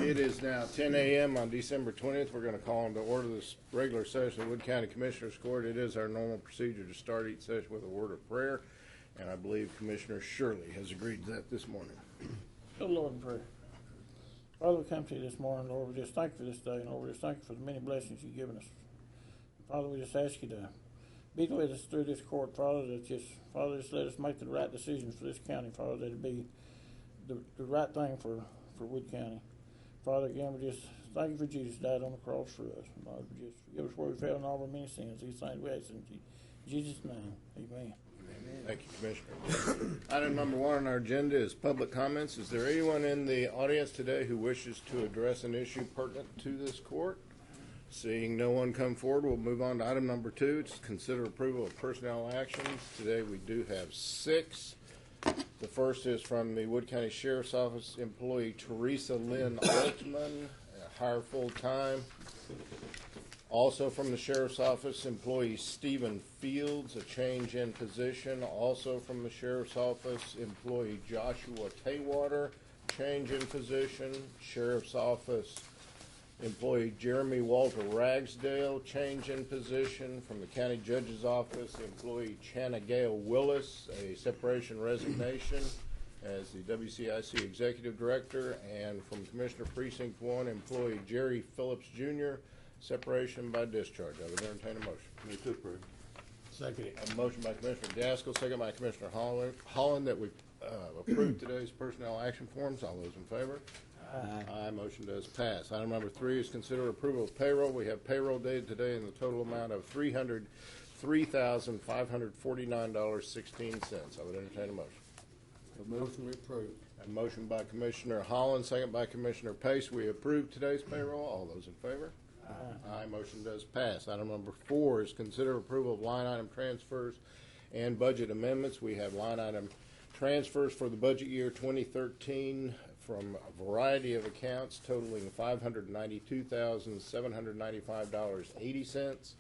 It is now 10 a.m. on December 20th. We're going to call into order this regular session of Wood County Commissioners Court. It is our normal procedure to start each session with a word of prayer, and I believe Commissioner Shirley has agreed to that this morning. Good Lord in prayer. Father, we come to you this morning, Lord. We just thank you for this day, and Lord, we just thank you for the many blessings you've given us. Father, we just ask you to be with us through this court, Father, Father, just let us make the right decisions for this county, Father, that it be the right thing for Wood County. Father, again, we just thank you for Jesus died on the cross for us. Father, just forgive us where we fell in all our many sins. These things we ask in Jesus' name. Amen. Thank you, Commissioner. Item number 1 on our agenda is public comments. Is there anyone in the audience today who wishes to address an issue pertinent to this court? Seeing no one come forward, we'll move on to item number 2. It's consider approval of personnel actions. Today we do have 6. The first is from the Wood County Sheriff's Office employee Teresa Lynn Altman, hire full-time. Also from the Sheriff's Office employee Stephen Fields, a change in position. Also from the Sheriff's Office employee Joshua Taywater, change in position. Sheriff's Office employee Jeremy Walter Ragsdale, change in position. From the County Judge's Office, employee Channa Gale Willis, a separation resignation as the WCIC Executive Director. And from Commissioner Precinct 1, employee Jerry Phillips Jr., separation by discharge. I would entertain a motion. Move to approve. Second. A motion by Commissioner Gaskell, second by Commissioner Holland that we approve today's personnel action forms. All those in favor? Aye. Motion does pass. Item number 3 is consider approval of payroll. We have payroll dated today in the total amount of $303,549.16. I would entertain a motion. A motion we approve. A motion by Commissioner Holland, second by Commissioner Pace. We approve today's payroll. All those in favor? Aye. Motion does pass. Item number 4 is consider approval of line item transfers and budget amendments. We have line item transfers for the budget year 2013 from a variety of accounts totaling $592,795.80.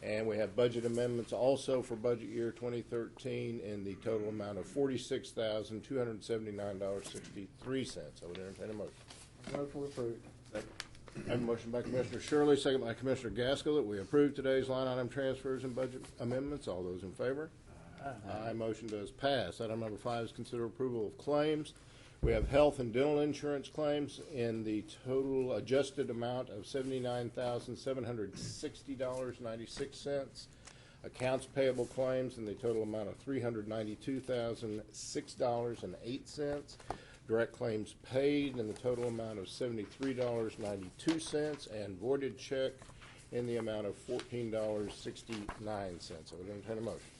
And we have budget amendments also for budget year 2013 in the total amount of $46,279.63. I would entertain a motion. Motion approved. Second. I have a motion by Commissioner Shirley, second by Commissioner Gaskell, that we approve today's line item transfers and budget amendments. All those in favor? Aye. Motion does pass. Item number 5 is consider approval of claims. We have health and dental insurance claims in the total adjusted amount of $79,760.96. Accounts payable claims in the total amount of $392,006.08. Direct claims paid in the total amount of $73.92, and voided check in the amount of $14.69. I would entertain a motion.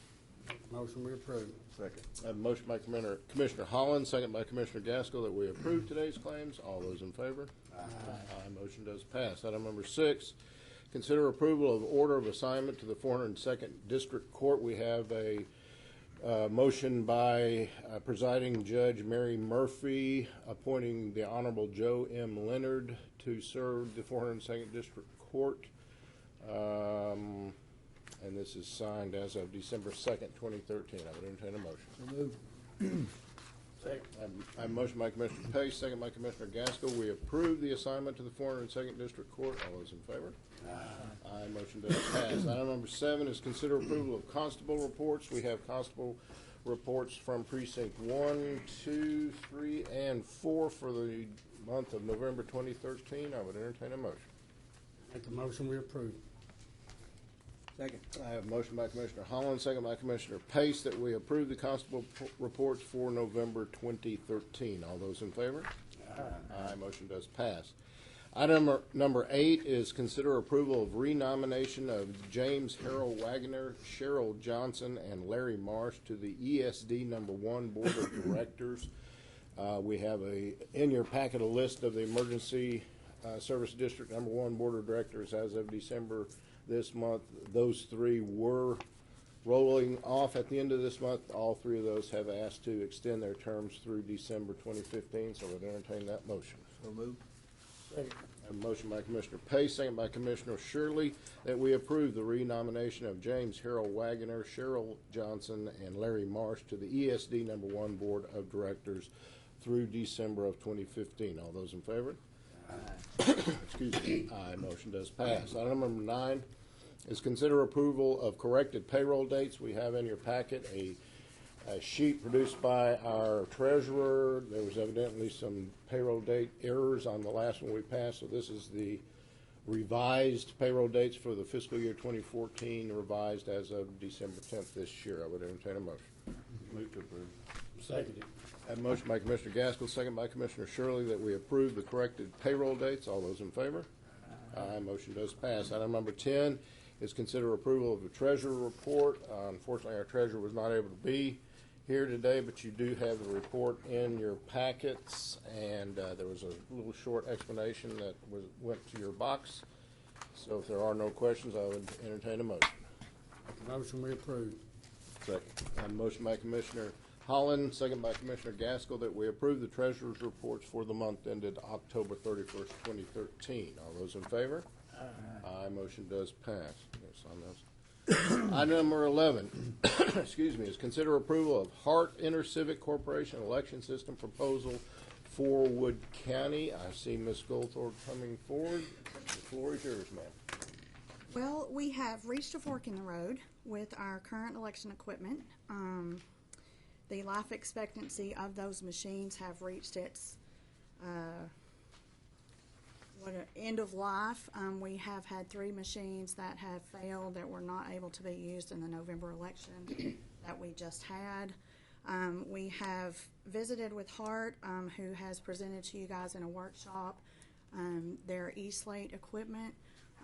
Motion we approve. Second. I have a motion by Commissioner Holland, second by Commissioner Gaskell, that we approve today's claims. All those in favor? Aye. Motion does pass. Item number 6, consider approval of order of assignment to the 402nd District Court. We have a motion by presiding Judge Mary Murphy appointing the Honorable Joe M. Leonard to serve the 402nd District Court. And this is signed as of December 2nd, 2013. I would entertain a motion. Move. Second. I have a motion by Commissioner Pace, second by Commissioner Gaskell. We approve the assignment to the 402nd District Court. All those in favor? Aye. Motion does pass. Item number 7 is consider approval of constable reports. We have constable reports from Precinct 1, 2, 3, and 4 for the month of November 2013. I would entertain a motion. Make a motion we approve. Second. I have a motion by Commissioner Holland, second by Commissioner Pace, that we approve the constable reports for November 2013. All those in favor? Aye. Motion does pass. Item number 8 is consider approval of renomination of James Harold Wagner, Cheryl Johnson, and Larry Marsh to the ESD number 1 Board of Directors. We have in your packet a list of the Emergency Service District number 1 Board of Directors as of December this month. Those 3 were rolling off at the end of this month. All 3 of those have asked to extend their terms through December 2015, so we'll entertain that motion. So move. Second. A motion by Commissioner Pace, second by Commissioner Shirley, that we approve the renomination of James Harold Wagner, Cheryl Johnson, and Larry Marsh to the ESD number 1 Board of Directors through December of 2015. All those in favor? Excuse me. Aye, motion does pass. Item number 9 is consider approval of corrected payroll dates. We have in your packet a sheet produced by our treasurer. There was evidently some payroll date errors on the last one we passed, so this is the revised payroll dates for the fiscal year 2014, revised as of December 10th this year. I would entertain a motion. Move to approve. Seconded. Have a motion by Commissioner Gaskell, second by Commissioner Shirley, that we approve the corrected payroll dates. All those in favor? Aye. Motion does pass. Item number 10 is consider approval of the treasurer report. Unfortunately, our treasurer was not able to be here today, but you do have the report in your packets, and there was a little short explanation that went to your box. So if there are no questions, I would entertain a motion. Motion we approve. Second. I have a motion by Commissioner Holland, second by Commissioner Gaskell, that we approve the treasurer's reports for the month ended October 31st, 2013. All those in favor? Aye. Motion does pass. Yes, on those. Item number 11, excuse me, is consider approval of Hart InterCivic Corporation election system proposal for Wood County. I see Ms. Goldthorpe coming forward. The floor is yours, ma'am. Well, we have reached a fork in the road with our current election equipment. The life expectancy of those machines have reached its end of life. We have had 3 machines that have failed, that were not able to be used in the November election that we just had. We have visited with Hart, who has presented to you guys in a workshop their E-Slate equipment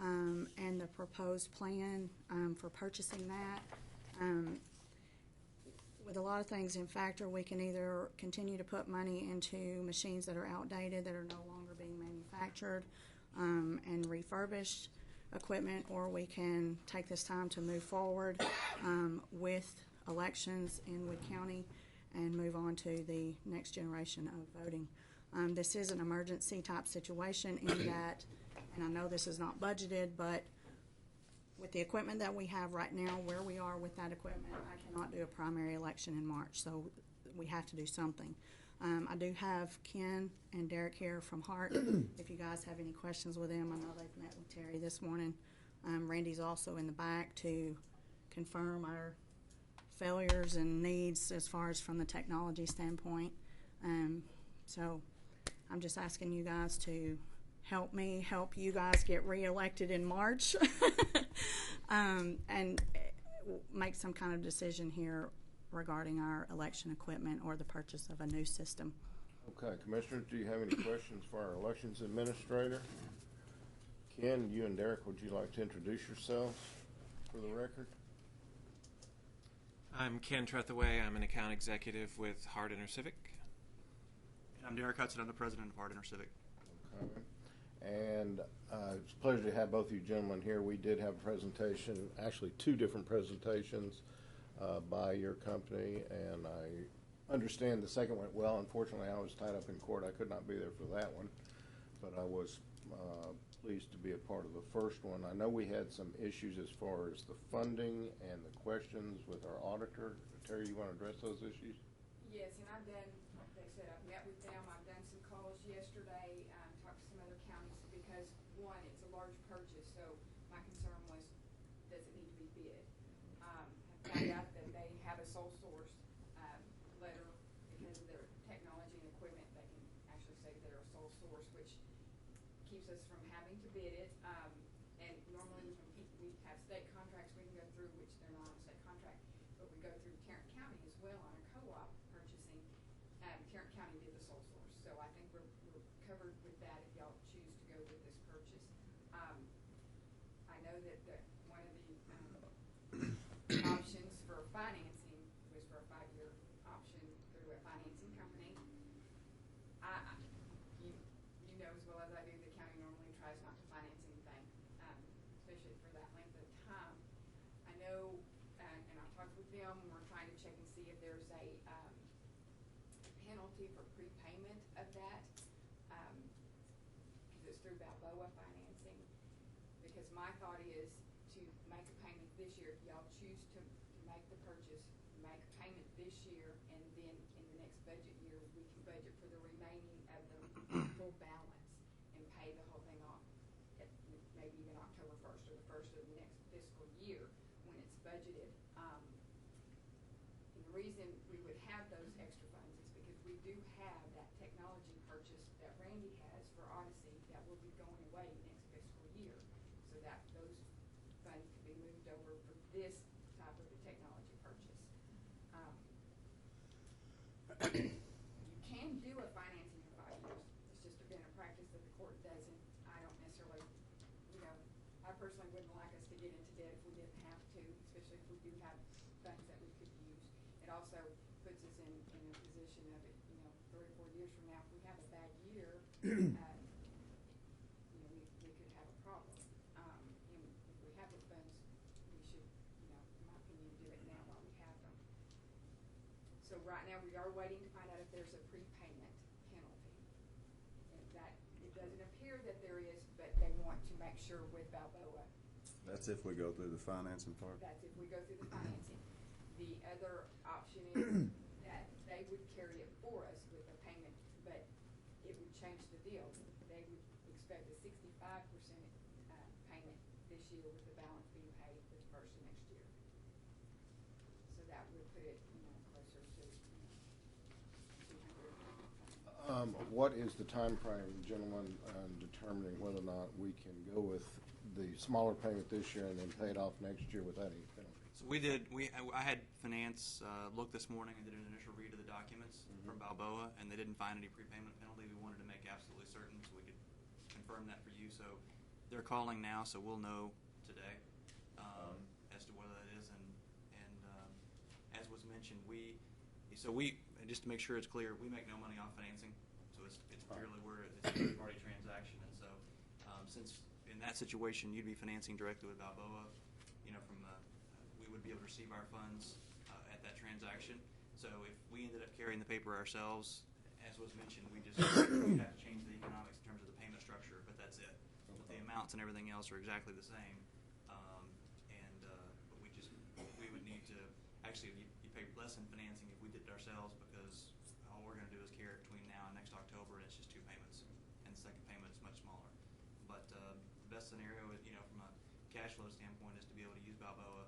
and the proposed plan for purchasing that. With a lot of things in factor, we can either continue to put money into machines that are outdated, that are no longer being manufactured, and refurbished equipment, or we can take this time to move forward with elections in Wood County and move on to the next generation of voting. This is an emergency type situation in that, and I know this is not budgeted, but with the equipment that we have right now, where we are with that equipment, I cannot do a primary election in March, so we have to do something. I do have Ken and Derek here from Hart. If you guys have any questions with them, I know they've met with Terry this morning. Randy's also in the back to confirm our failures and needs as far as from the technology standpoint. So I'm just asking you guys to help me help you guys get reelected in March and make some kind of decision here regarding our election equipment or the purchase of a new system. Okay, Commissioners, do you have any questions for our elections administrator? Ken, you and Derek, would you like to introduce yourselves for the record? I'm Ken Trethaway. I'm an account executive with Hart InterCivic. And I'm Derek Hudson. I'm the president of Hart InterCivic. Okay. And it's a pleasure to have both of you gentlemen here. We did have a presentation, actually 2 different presentations by your company, and I understand the second went well. Unfortunately, I was tied up in court. I could not be there for that one, but I was pleased to be a part of the first one. I know we had some issues as far as the funding and the questions with our auditor. Terry, you want to address those issues? Yes, and I've done, like they said, I've met with them. I've done some calls yesterday, talked to some other counties, because one, it's a large purchase, so my concern was, does it need to be bid? I found out that they have a sole source letter because of their technology and equipment. They can actually say they're a sole source, which keeps us from having to bid it. And normally we have state contracts we can go through, which they're not a state contract, but we go through Tarrant County as well on a co-op purchasing. Tarrant County did the sole source, so I think we're covered with that if y'all choose to go with this purchase. I know that one of the options for financing was for a 5-year option through a financing company. You know as well as I do, the county normally tries not to finance anything, especially for that length of time. I know, and I've talked with them, we're trying to check and see if there's a penalty for prepayment of that, because it's through Balboa Financing. Because my thought is to make a payment this year, if y'all choose to make the purchase, make a payment this year, and then in the next budget year, we can budget for the remaining of the full balance and pay after the first of the next fiscal year when it's budgeted. And the reason we would have those extra funds is because we do have that technology purchase that Randy has for Odyssey that will be going away next fiscal year. So that those funds could be moved over for this type of a technology purchase. You can do a financing for 5 years. It's just been a practice that the court doesn't. I don't necessarily, I personally wouldn't like us to get into debt if we didn't have to, especially if we do have funds that we could use. It also puts us in a position of it, 3 or 4 years from now, if we have a bad year, we could have a problem. And if we have the funds, we should, in my opinion, do it now while we have them. So right now, we are waiting to find out if there's a prepayment penalty. And that, it doesn't appear that there is, but they want to make sure with Balboa. That's if we go through the financing part. That's if we go through the financing. The other option is that they would carry it for us with a payment, but it would change the deal. They would expect a 65% payment this year with the balance being paid for the first of next year. So that would put it, closer to, 200. What is the time frame, gentlemen, determining whether or not we can go with the smaller payment this year and then pay it off next year without any penalty? So I had finance look this morning and did an initial read of the documents from Balboa, and they didn't find any prepayment penalty. We wanted to make absolutely certain so we could confirm that for you. So they're calling now, so we'll know today as to whether that is. And as was mentioned, just to make sure it's clear, we make no money off financing. So it's purely it's a third-party transaction. And so since in that situation you'd be financing directly with Balboa, we would be able to receive our funds at that transaction. So if we ended up carrying the paper ourselves, as was mentioned, we'd have to change the economics in terms of the payment structure, but that's it. But the amounts and everything else are exactly the same. But we would need to, actually, you pay less in financing if we did it ourselves, because all we're going to do is carry it between now and next October, and it's just 2 payments. And the second payment is much smaller. But the best scenario, from a cash flow standpoint, is to be able to use Balboa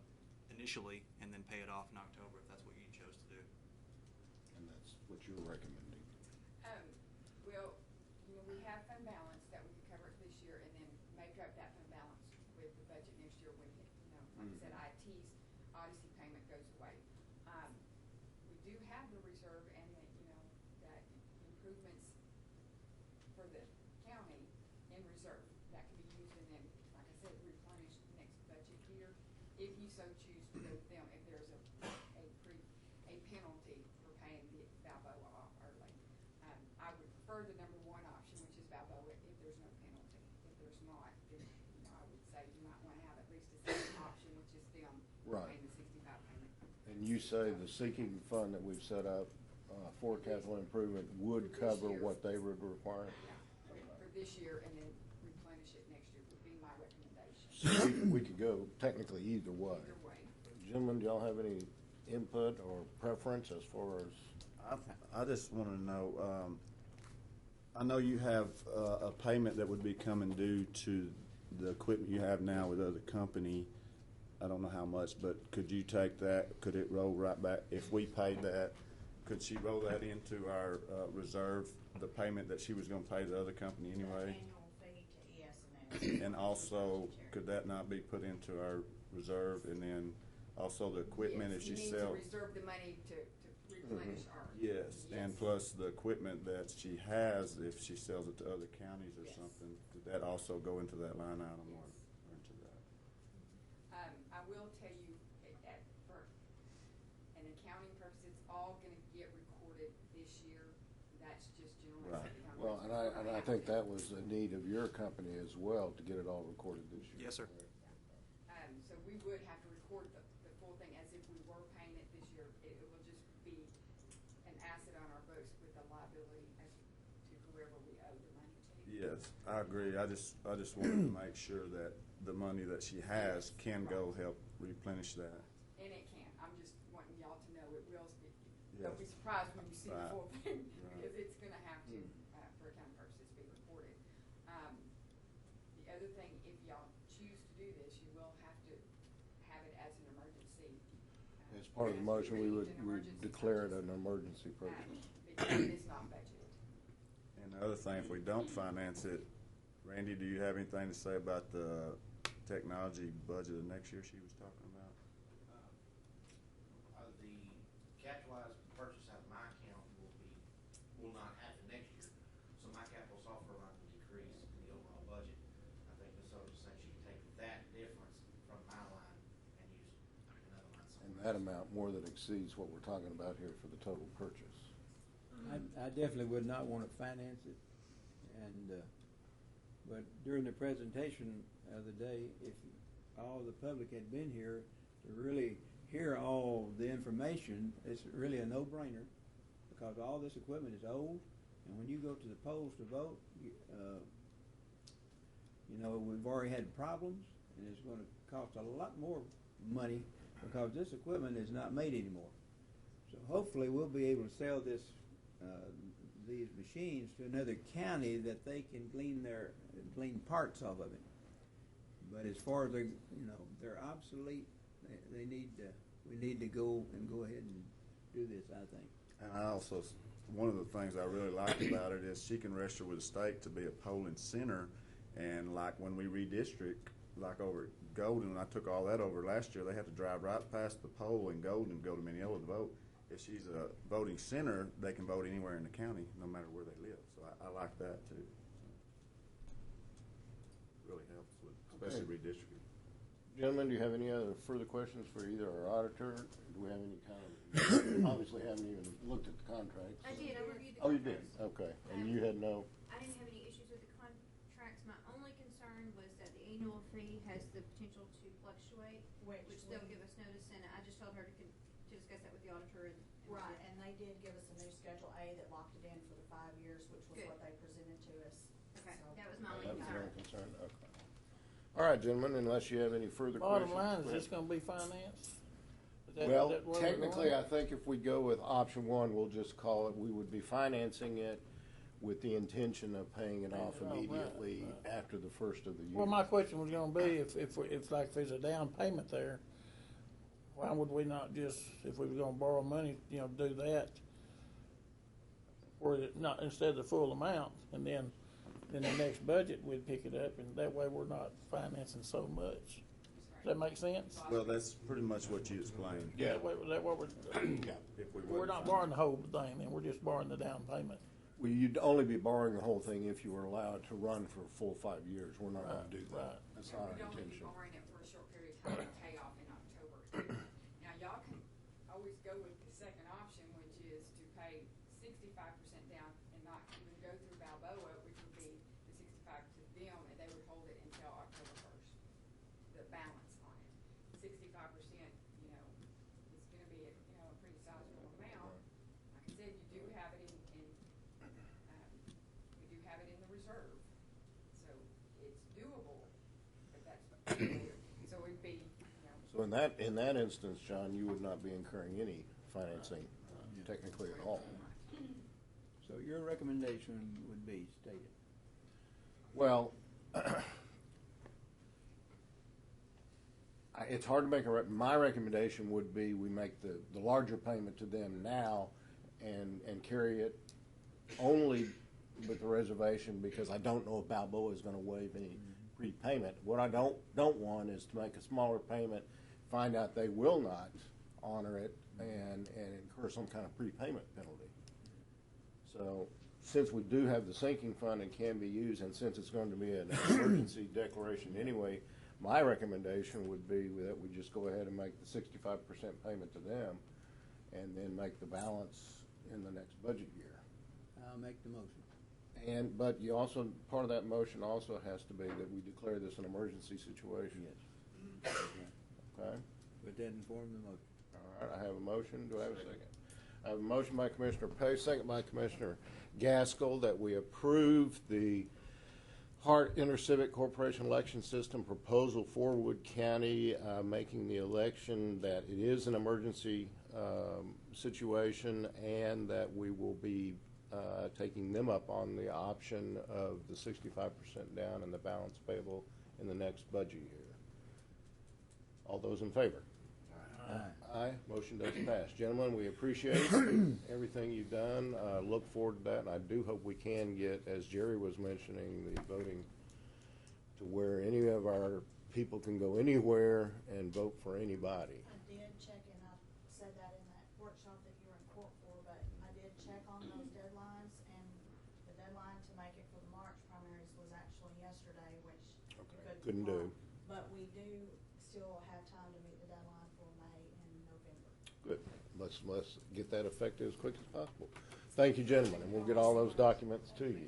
initially and then pay it off in October if that's what you chose to do. And that's what you're recommending? Well, we have fund balance that we could cover it this year and then make up that fund balance with the budget next year when, like I said, IT's Odyssey payment goes away. We do have the reserve and that improvements for the county in reserve that can be used and then, like I said, replenish next budget year if you so choose to go with them if there's a penalty for paying the Balboa off early. I would prefer the number one option, which is Balboa, if there's no penalty. If there's not, then I would say you might want to have at least a second option, which is them paying the 65 payment. And you say the sinking fund that we've set up for capital improvement would cover what they would require? Yeah, for this year and then replenish it next year would be my recommendation. So we could go technically either way. Either way. Gentlemen, do y'all have any input or preference as far as? I just want to know, I know you have a payment that would be coming due to the equipment you have now with other company. I don't know how much, but could you take that, could it roll right back? If we paid that, could she roll that into our reserve, the payment that she was going to pay the other company anyway? Annual fee to ES&S. And also, could that not be put into our reserve, and then also the equipment if she Yes, you sells? need to reserve the money to replenish ours. Yes, and plus the equipment that she has, if she sells it to other counties or Yes. something, did that also go into that line item or into that? I will tell you, for an accounting purpose, it's all gonna get recorded this year. That's just generally. Right. how Well, much and I think that was a need of your company as well, to get it all recorded this year. Yes, sir. So we would have to record the full thing as if we were paying it this year. It will just be an asset on our books with a liability as to whoever we owe the money to. Yes, I agree. I just wanted to make sure that the money that she has can go help replenish that. And it can. I'm just wanting y'all to know it will. Yes. Don't be surprised when you see the Right. full thing, Right. because it's gonna have to, for accounting purposes, be recorded. The other thing, if y'all choose choose to do this, you will have to have it as an emergency. As part of the motion, we would declare it an emergency purchase. Because it is not budgeted. And the other thing, if we don't finance it, Randy, do you have anything to say about the technology budget of next year she was talking about? The capitalized purchase out of my account will not happen next year. So my capital software line will decrease in the overall budget. I think Ms. Otis said she could take that difference from my line and use another line And somewhere. that amount more than exceeds what we're talking about here for the total purchase. I definitely would not want to finance it, and, but during the presentation of the day, if all the public had been here to really hear all the information, it's really a no-brainer, because all this equipment is old, and when you go to the polls to vote, you know, we've already had problems, and it's going to cost a lot more money, because this equipment is not made anymore. So hopefully we'll be able to sell these machines to another county that they can glean parts off of it. But as far as they're obsolete. We need to go ahead and do this, I think. And I also, one of the things I really like about it is she can register with the state to be a polling center, and like when we redistrict, like over at Golden, when I took all that over last year, they had to drive right past the poll in Golden and go to Mineola to vote. If she's a voting center, they can vote anywhere in the county, no matter where they live. So I like that too. Really helps with, especially redistricting. Gentlemen, do you have any other further questions for either our auditor? Do we have any kind of, obviously haven't even looked at the contracts. I did, I reviewed the Oh, you did? contracts. Okay. And you had no, I didn't have any issues with the contracts. My only concern was that the annual fee has the potential to fluctuate, which they'll give us notice, and I just told her to discuss that with the auditor. And Right, and they did give us a new Schedule A that locked it in for the 5 years, which was Good. what they presented to us. Okay, So- that was my that only was concern. your concern? Okay. All right, gentlemen, unless you have any further questions. Bottom line, is this gonna be financed? Is that- Well, is that where we're technically, going? I think if we go with option one, we'll just call it, we would be financing it with the intention of paying it off Oh, right, immediately right. after the first of the year. Well, my question was gonna be, if like there's a down payment there, why would we not just, if we were gonna borrow money, do that? Or not, instead of the full amount, and then in the next budget, we'd pick it up, and that way we're not financing so much. Does that make sense? Well, that's pretty much what you explained. Yeah. That what we're, If we we're were not borrowing the whole thing, then we're just borrowing the down payment. Well, you'd only be borrowing the whole thing if you were allowed to run for a full 5 years. We're not gonna do Right. that. That's not We'd our only be intention. borrowing it for a short period of time and pay off in October. Now, y'all can always go with the second option, which is to pay 65% down and not even go through Balboa, which would be the 65 to them, and they would hold it until October 1st, the balance on it. 65%, it's gonna be a pretty sizable amount. Like I said, you do have it we do have it in the reserve, so it's doable, but that's, so it'd be, So in that instance, John, you would not be incurring any financing technically at all. So your recommendation would be stated. Well, it's hard to make my recommendation would be we make the larger payment to them now and carry it only with the reservation, because I don't know if Balboa is gonna waive any prepayment. What I don't want is to make a smaller payment, find out they will not honor it, and incur some kind of prepayment penalty. So, since we do have the sinking fund and can be used, and since it's going to be an emergency declaration anyway, my recommendation would be that we just go ahead and make the 65% payment to them, and then make the balance in the next budget year. I'll make the motion. But you also, part of that motion also has to be that we declare this an emergency situation. Yes. Okay? Put that in form of the motion. All right, I have a motion. Do I have a second? I have a motion by Commissioner Pace, second by Commissioner Gaskell, that we approve the Hart Intercivic Corporation election system proposal for Wood County, making the election that it is an emergency situation, and that we will be taking them up on the option of the 65% down and the balance payable in the next budget year. All those in favor? Aye. Motion does pass. Gentlemen, we appreciate everything you've done. Look forward to that, and I do hope we can get, as Jerry was mentioning, the voting to where any of our people can go anywhere and vote for anybody. I did check, and I said that in that workshop that you were in court for, but I did check on those deadlines, and the deadline to make it for the March primaries was actually yesterday, which we Couldn't do. But we do still have time to meet the deadline for May and November. Good. Let's get that effective as quick as possible. Thank you, gentlemen, and we'll get all those documents to you.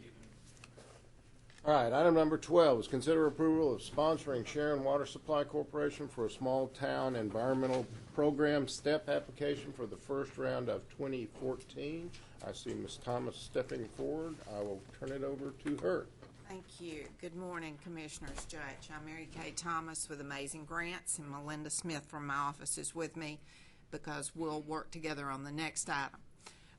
All right, item number 12 is consider approval of sponsoring Sharon Water Supply Corporation for a small town environmental program STEP application for the first round of 2014. I see Ms. Thomas stepping forward. I will turn it over to her. Thank you. Good morning, Commissioners, Judge. I'm Mary Kay Thomas with Amazing Grants, and Melinda Smith from my office is with me because we'll work together on the next item.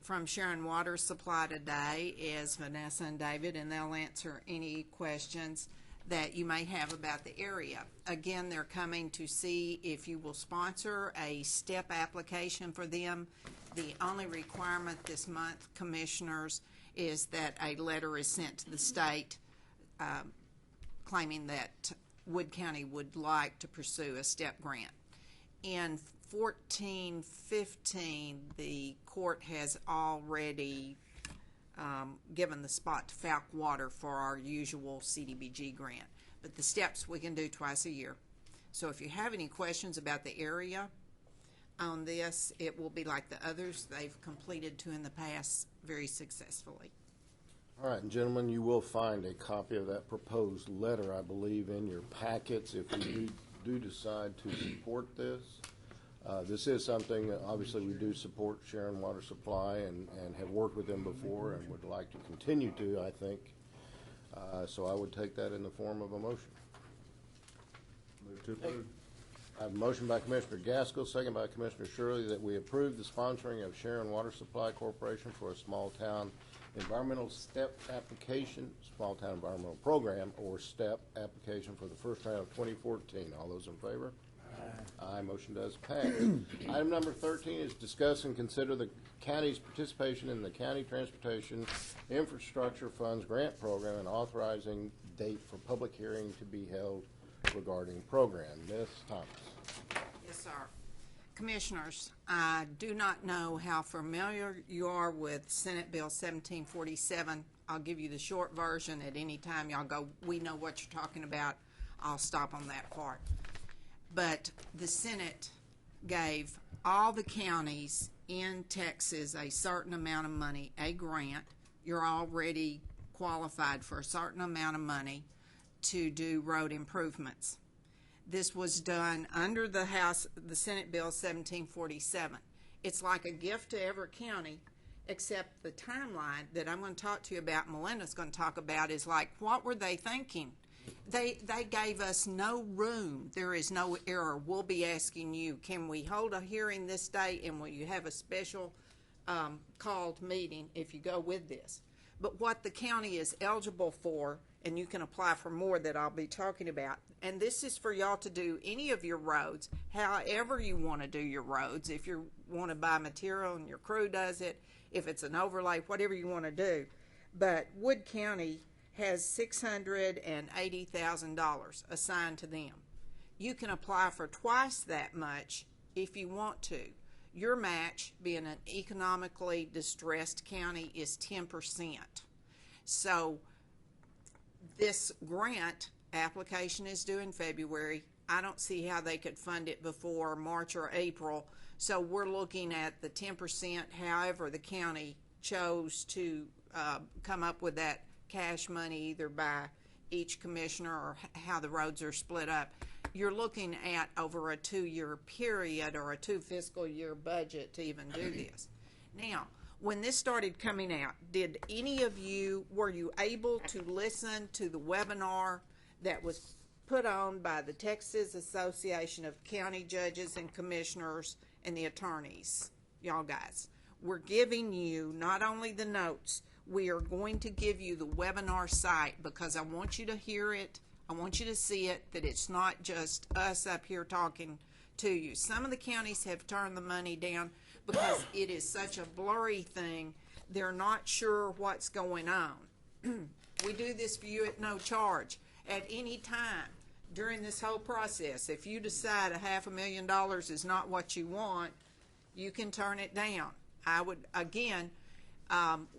From Sharon Water Supply today is Vanessa and David, and they'll answer any questions that you may have about the area. Again, they're coming to see if you will sponsor a STEP application for them. The only requirement this month, Commissioners, is that a letter is sent to the state claiming that Wood County would like to pursue a STEP grant. In 14-15, the court has already given the spot to Falk Water for our usual CDBG grant. But the steps we can do twice a year. So if you have any questions about the area on this, it will be like the others they've completed to in the past very successfully. All right, and gentlemen, you will find a copy of that proposed letter, I believe, in your packets if we do decide to support this. This is something, obviously, we do support Sharon Water Supply and have worked with them before and would like to continue to, I think. So I would take that in the form of a motion. Move to approve. I have a motion by Commissioner Gaskell, second by Commissioner Shirley, that we approve the sponsoring of Sharon Water Supply Corporation for a small town environmental STEP application, small town environmental program, or STEP application for the first round of 2014. All those in favor? Aye. Motion does pass. Item number 13 is discuss and consider the county's participation in the County Transportation Infrastructure Funds Grant Program and authorizing date for public hearing to be held regarding program. Ms. Thomas. Yes, sir. Commissioners, I do not know how familiar you are with Senate Bill 1747. I'll give you the short version. At any time y'all go, we know what you're talking about, I'll stop on that part. But the Senate gave all the counties in Texas a certain amount of money, a grant. You're already qualified for a certain amount of money to do road improvements. This was done under the Senate Bill 1747. It's like a gift to every county, except the timeline that I'm going to talk to you about, Melinda's going to talk about, is like, what were they thinking? They gave us no room. There is no error. We'll be asking you, can we hold a hearing this day, and will you have a special called meeting if you go with this? But what the county is eligible for, and you can apply for more that I'll be talking about, and this is for y'all to do any of your roads, however you want to do your roads. If you want to buy material and your crew does it, if it's an overlay, whatever you want to do. But Wood County has $680,000 assigned to them. You can apply for twice that much if you want to. Your match, being an economically distressed county, is 10%. So this grant application is due in February. I don't see how they could fund it before March or April. So we're looking at the 10%, however the county chose to come up with that cash money, either by each commissioner or how the roads are split up. You're looking at over a 2-year period or a 2 fiscal year budget to even do this. Now, when this started coming out, did any of you, were you able to listen to the webinar that was put on by the Texas Association of County Judges and Commissioners and the attorneys? Y'all guys, we're giving you not only the notes, We are going to give you the webinar site because I want you to hear it. I want you to see it, that it's not just us up here talking to you. Some of the counties have turned the money down because it is such a blurry thing. They're not sure what's going on. We do this for you at no charge. At any time during this whole process, if you decide $500,000 is not what you want, you can turn it down. I would, again,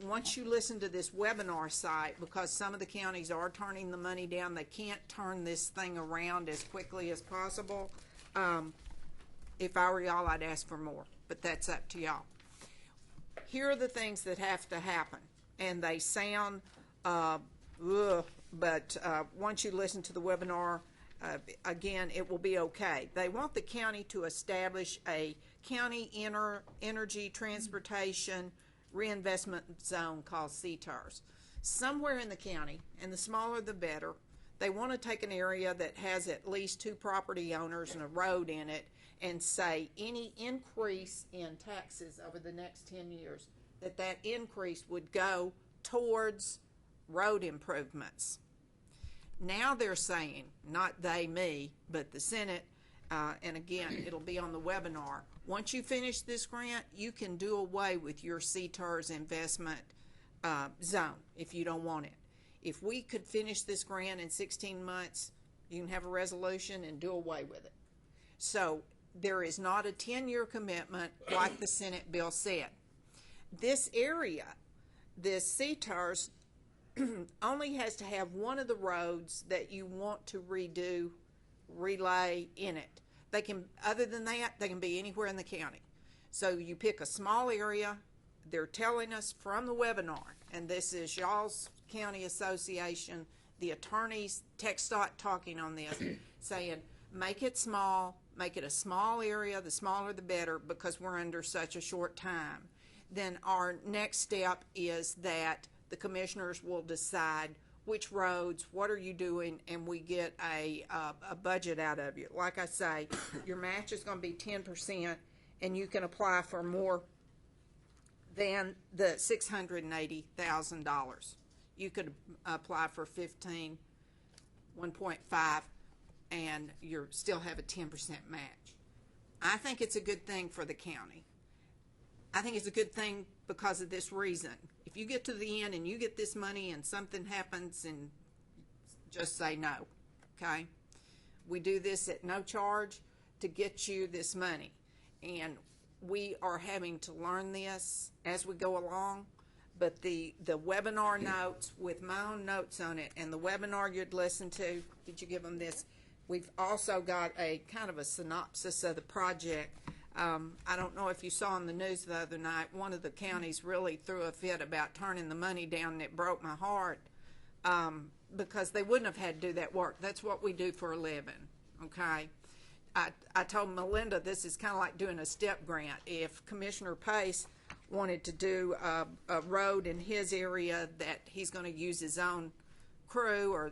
once you listen to this webinar site, because some of the counties are turning the money down, they can't turn this thing around as quickly as possible. If I were y'all, I'd ask for more, but that's up to y'all. Here are the things that have to happen, and they sound, but once you listen to the webinar, again, it will be okay. They want the county to establish a county energy transportation reinvestment zone called CTERS. Somewhere in the county, and the smaller the better, they want to take an area that has at least 2 property owners and a road in it and say any increase in taxes over the next 10 years, that increase would go towards road improvements. Now they're saying, not they, me, but the Senate, and again, it'll be on the webinar, once you finish this grant, you can do away with your CTERS investment zone if you don't want it. If we could finish this grant in 16 months, you can have a resolution and do away with it. So there is not a 10-year commitment like the Senate bill said. This area, this CTERS, only has to have one of the roads that you want to redo, relay in it. They can, other than that, they can be anywhere in the county. So you pick a small area. They're telling us from the webinar, and this is y'all's county association, the attorneys, TxDOT talking on this, saying make it small, make it a small area, the smaller the better, because we're under such a short time. Then our next step is that the commissioners will decide which roads, what are you doing, and we get a budget out of you. Like I say, your match is going to be 10%, and you can apply for more than the $680,000. You could apply for 1.5, and you still have a 10% match. I think it's a good thing for the county. I think it's a good thing because of this reason. If you get to the end and you get this money and something happens, and just say no, okay? We do this at no charge to get you this money. And we are having to learn this as we go along. But the webinar notes with my own notes on it, and the webinar you'd listen to, did you give them this? We've also got a kind of a synopsis of the project. I don't know if you saw in the news the other night, one of the counties really threw a fit about turning the money down, and it broke my heart because they wouldn't have had to do that work. That's what we do for a living, okay? I told Melinda this is kind of like doing a STEP grant. If Commissioner Pace wanted to do a road in his area that he's going to use his own crew or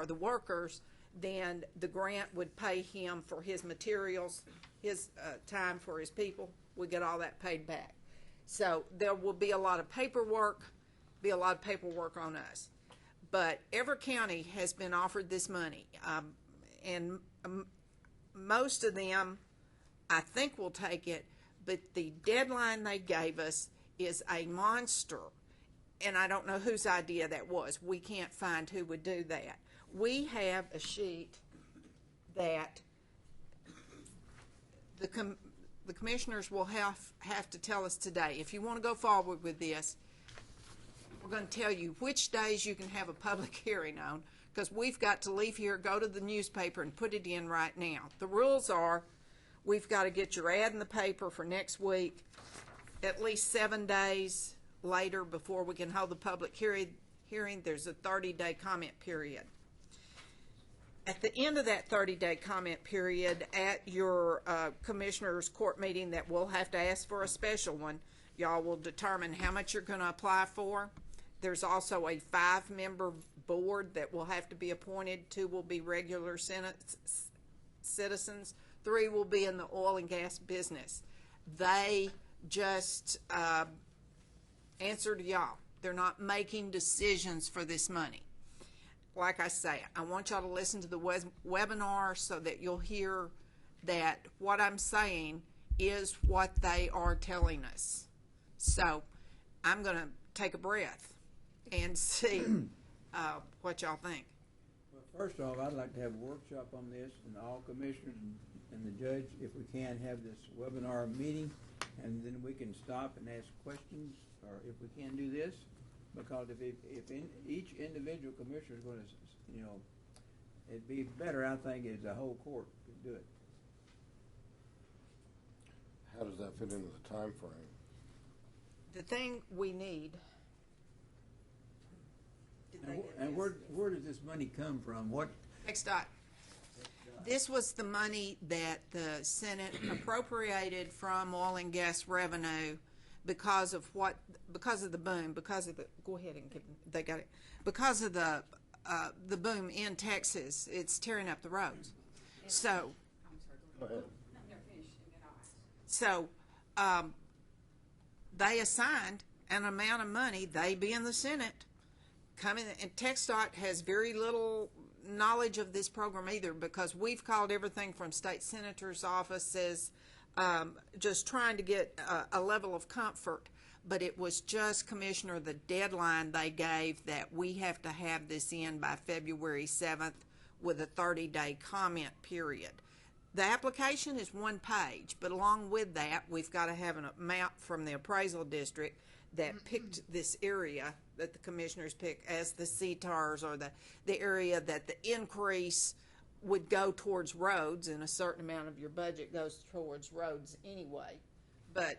the workers, then the grant would pay him for his materials, his time for his people. We get all that paid back. So there will be a lot of paperwork, on us. But every county has been offered this money, and most of them, I think, will take it, but the deadline they gave us is a monster, and I don't know whose idea that was. We can't find who would do that. We have a sheet that the commissioners will have to tell us today. If you want to go forward with this, we're going to tell you which days you can have a public hearing on, because we've got to leave here, go to the newspaper, and put it in right now. The rules are we've got to get your ad in the paper for next week at least 7 days later before we can hold the public hearing. There's a 30-day comment period. At the end of that 30-day comment period, at your commissioner's court meeting that we'll have to ask for a special one, y'all will determine how much you're going to apply for. There's also a 5-member board that will have to be appointed. 2 will be regular citizens. 3 will be in the oil and gas business. They just answer to y'all. They're not making decisions for this money. Like I say, I want y'all to listen to the webinar so that you'll hear that what I'm saying is what they are telling us. So I'm going to take a breath and see what y'all think. Well, first off, I'd like to have a workshop on this, and all commissioners and the judge, if we can, have this webinar meeting, and then we can stop and ask questions, or if we can do this, because each individual commissioner is going to, it'd be better, I think, if the whole court could do it. How does that fit into the time frame? The thing we need. And where does this money come from? What? TxDOT. This was the money that the Senate appropriated from oil and gas revenue because of the boom, go ahead and they got it, because of the boom in Texas. It's tearing up the roads. So, Go ahead. so they assigned an amount of money, they being the Senate, coming, and TxDOT has very little knowledge of this program either, because we've called everything from state senators' offices, just trying to get a level of comfort. But it was just, Commissioner, the deadline they gave that we have to have this in by February 7th with a 30-day comment period. The application is one page, but along with that, we've got to have a map from the appraisal district that picked this area that the commissioners pick as the CTARs, or the area that the increase would go towards roads, and a certain amount of your budget goes towards roads anyway. But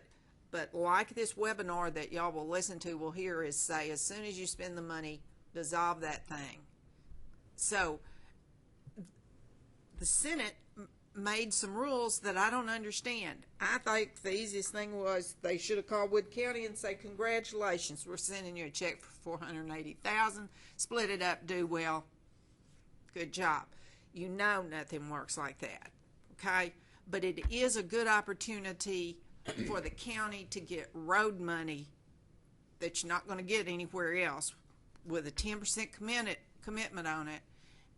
like this webinar that y'all will listen to will hear is say, as soon as you spend the money, dissolve that thing. So the Senate made some rules that I don't understand. I think the easiest thing was they should have called Wood County and say, congratulations, we're sending you a check for $480,000, split it up, do well, good job. You know nothing works like that, okay? But it is a good opportunity for the county to get road money that you're not going to get anywhere else with a 10% commitment on it,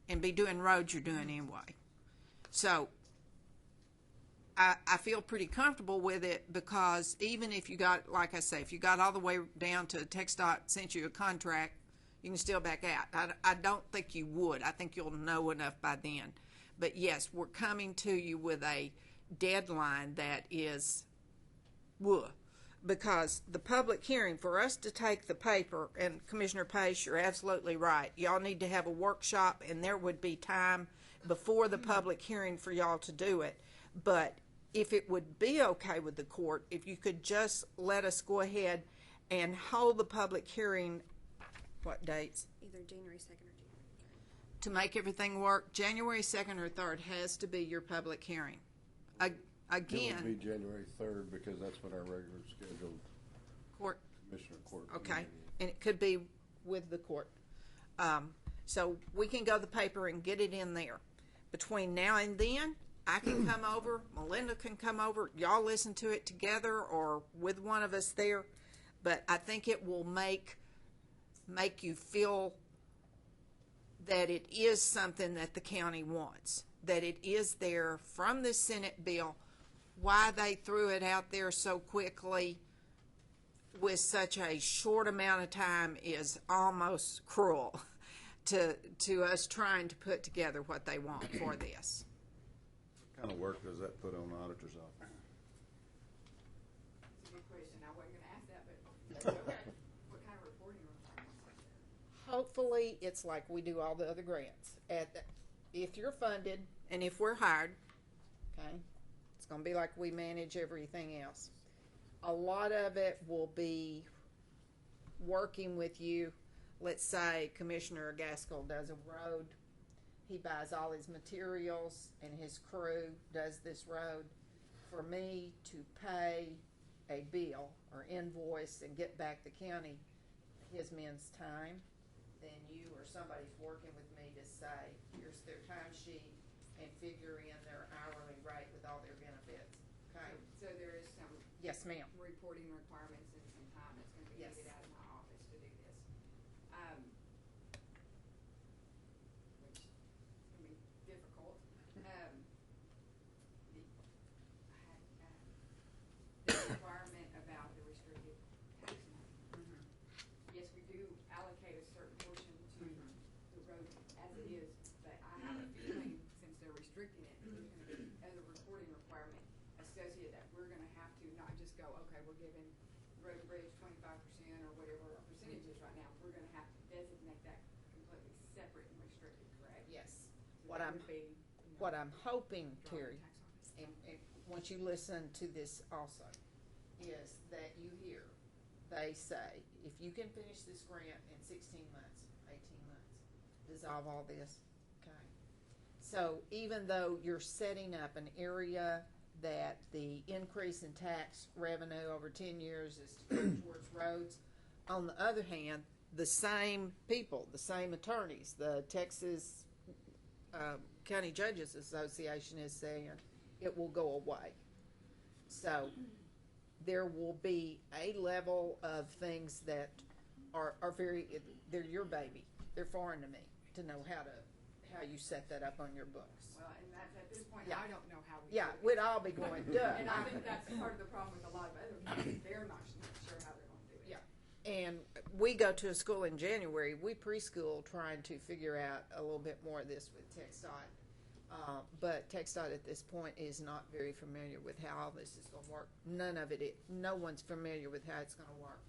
and be doing roads you're doing anyway. So I feel pretty comfortable with it, because even if you got, like I say, if you got all the way down to TxDOT sent you a contract, you can still back out. I don't think you would. I think you'll know enough by then. But yes, we're coming to you with a deadline that is, because the public hearing, for us to take the paper, and Commissioner Pace, you're absolutely right, y'all need to have a workshop, and there would be time before the public hearing for y'all to do it. But if it would be okay with the court, if you could just let us go ahead and hold the public hearing, what dates? Either January 2nd or January 3rd. To make everything work, January 2nd or 3rd has to be your public hearing. It Again, would be January 3rd, because that's when our regular scheduled court, commissioner court. okay, meeting is. and it could be with the court. So we can go the paper and get it in there. Between now and then, I can come over, Melinda can come over, y'all listen to it together or with one of us there. But I think it will make you feel that it is something that the county wants, that it is there from the Senate bill. Why they threw it out there so quickly with such a short amount of time is almost cruel to us trying to put together what they want for this. What kind of work does that put on the auditor's office? That's a good question. I wasn't gonna ask that, but okay. What kind of reporting requirements? Hopefully, it's like we do all the other grants. If you're funded and if we're hired, okay, it's going to be like we manage everything else. A lot of it will be working with you. Let's say Commissioner Gaskell does a road. He buys all his materials and his crew does this road. For me to pay a bill or invoice and get back the county his men's time, then you or somebody's working with me to say, here's their timesheet and figure in their hourly rate with all their benefits. Okay? So there is some Yes, ma'am. reporting requirements and some time that's gonna be Yes. needed out of my office to do this. associated that we're gonna have to not just go, okay, we're giving Road and Bridge 25% or whatever our percentage is right now. We're gonna have to designate that completely separate and restricted, correct? Yes. So What that I'm, would be, what I'm hoping, drawing Terry, the tax office. and once you listen to this also, is that you hear, they say, if you can finish this grant in 16 months, 18 months, dissolve all this, okay? So even though you're setting up an area that the increase in tax revenue over 10 years is to go towards roads, on the other hand, the same people, the same attorneys, the Texas County Judges Association is saying it will go away. So there will be a level of things that are very, they're your baby. They're foreign to me to know how you set that up on your books. Well, and that's, at this point, Yeah. I don't know how we. Yeah, do it. we'd all be going, duh. And I think that's part of the problem with a lot of other counties. They're not sure how they're gonna do it. Yeah. And we go to a school in January. We preschool trying to figure out a little bit more of this with TxDOT. But TxDOT at this point is not very familiar with how all this is going to work. None of it. No one's familiar with how it's going to work.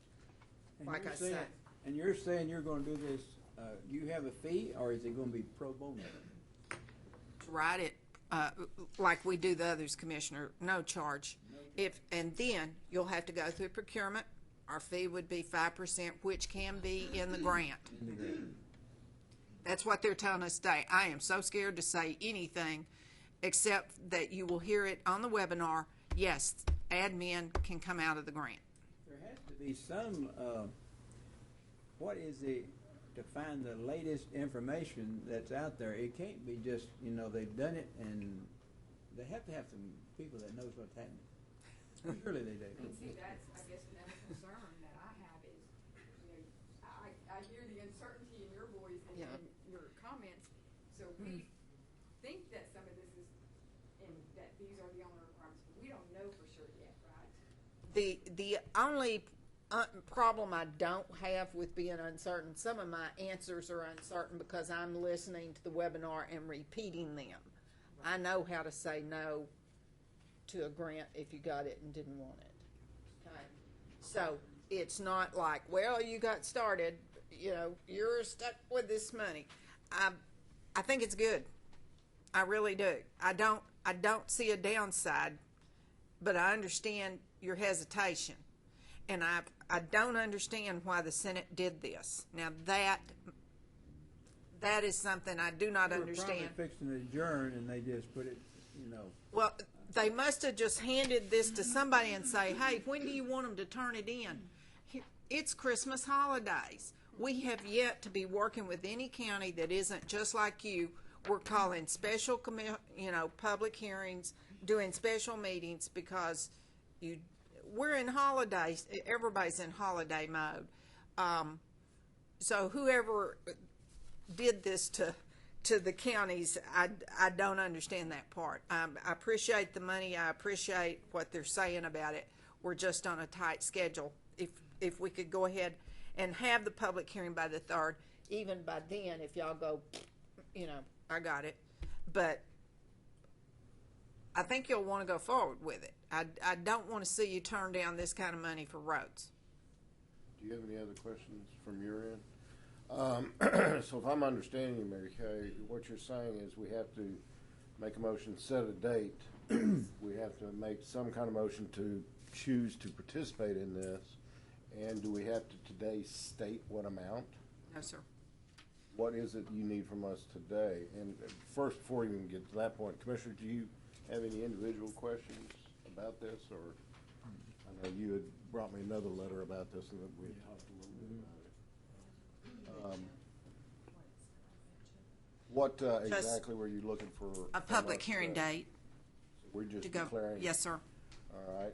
And Like you're I saying- said. And you're saying you're gonna do this, do you have a fee, or is it gonna be pro bono? Write it like we do the others, Commissioner. No charge. And then you'll have to go through procurement. Our fee would be 5%, which can be in the grant. That's what they're telling us today. I am so scared to say anything except that you will hear it on the webinar. Yes, admin can come out of the grant. There has to be some, what is the, to find the latest information that's out there. It can't be just, they've done it, and they have to have some people that knows what's happening. Surely they do. And see, that's, I guess, another concern that I have is, I hear the uncertainty in your voice and Yeah. in your comments. So we think that some of this is, and that these are the only requirements, but we don't know for sure yet, right? The only problem I don't have with being uncertain, some of my answers are uncertain because I'm listening to the webinar and repeating them. I know how to say no to a grant if you got it and didn't want it. Okay? So it's not like, well, you got started, you're stuck with this money. I think it's good. I really do. I don't see a downside, but I understand your hesitation. And I don't understand why the Senate did this. Now that is something I do not understand. They were probably fixing to adjourn, and they just put it, Well, they must have just handed this to somebody and say, hey, when do you want them to turn it in? It's Christmas holidays. We have yet to be working with any county that isn't just like you. We're calling special, public hearings, doing special meetings because we're in holidays. Everybody's in holiday mode. So whoever did this to the counties, I don't understand that part. I appreciate the money. I appreciate what they're saying about it. We're just on a tight schedule. If we could go ahead and have the public hearing by the 3rd, even by then, if y'all go, I got it. But I think you'll want to go forward with it. I don't want to see you turn down this kind of money for roads. Do you have any other questions from your end? So if I'm understanding you, Mary Kay, what you're saying is we have to make a motion, set a date. We have to make some kind of motion to choose to participate in this. And do we have to today state what amount? No, sir. What is it you need from us today? And first, before you even get to that point, Commissioner, do you have any individual questions about this? Or I know you had brought me another letter about this and that we had talked a little bit about it. What exactly were you looking for? A public hearing date. So we're just to go. declaring. Yes, sir. All right.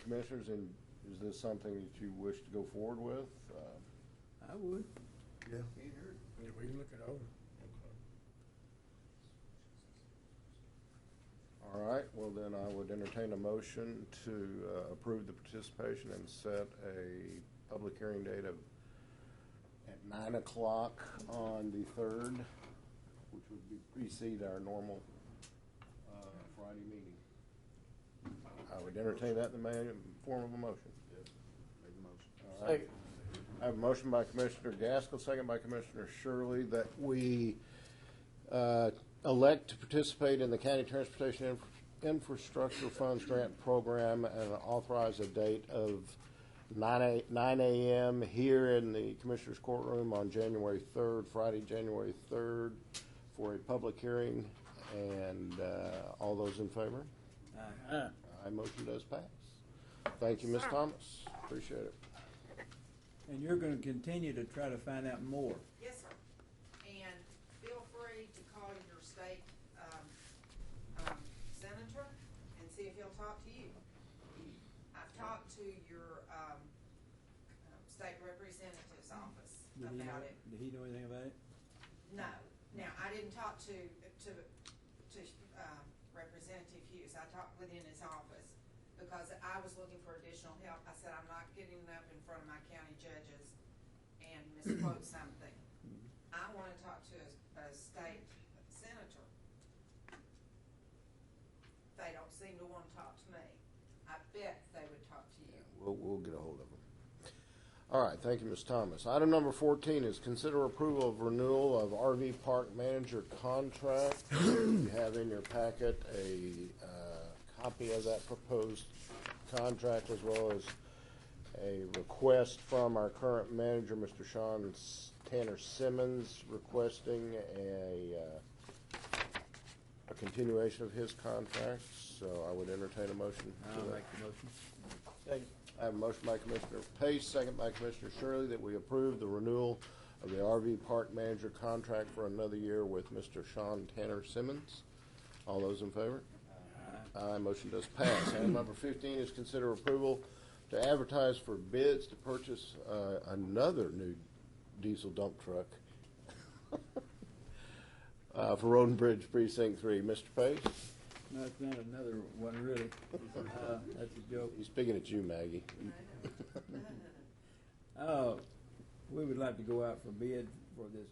Commissioners, and is this something that you wish to go forward with? I would. Yeah, we can look it over. All right, well then I would entertain a motion to approve the participation and set a public hearing date at 9 o'clock on the 3rd, which would precede our normal Friday meeting. I would entertain that in the form of a motion. Make a motion. All right. I have a motion by Commissioner Gaskell, second by Commissioner Shirley, that we elect to participate in the County Transportation Infrastructure Funds Grant Program and authorize a date of 9 a.m. here in the Commissioner's Courtroom on January 3rd, Friday, January 3rd, for a public hearing. And all those in favor? Aye. Aye, motion does pass. Thank you, Ms. Thomas. Appreciate it. And you're gonna continue to try to find out more. Yes, sir. And feel free to call your state senator and see if he'll talk to you. I've talked to your state representative's office about it. Did he know anything about it? No. Now, I didn't talk to Representative Hughes. I talked within his office because I was looking for additional help. I said, I'm not getting up in front of my county judges and misquote something. I want to talk to a state senator. They don't seem to want to talk to me. I bet they would talk to you. We'll get a hold of them. All right, thank you, Ms. Thomas. Item number 14 is consider approval of renewal of RV park manager contract. You have in your packet a copy of that proposed contract, as well as a request from our current manager, Mr. Sean Tanner Simmons, requesting a continuation of his contract. So I would entertain a motion. I'll make the motion. Second. I have a motion by Commissioner Pace, second by Commissioner Shirley, that we approve the renewal of the RV park manager contract for another year with Mr. Sean Tanner Simmons. All those in favor? Aye. Motion does pass. Item number 15 is consider approval to advertise for bids to purchase another new diesel dump truck for Road and Bridge Precinct 3. Mr. Pace? No, it's not another one, really. That's a joke. He's speaking at you, Maggie. We would like to go out for bid for this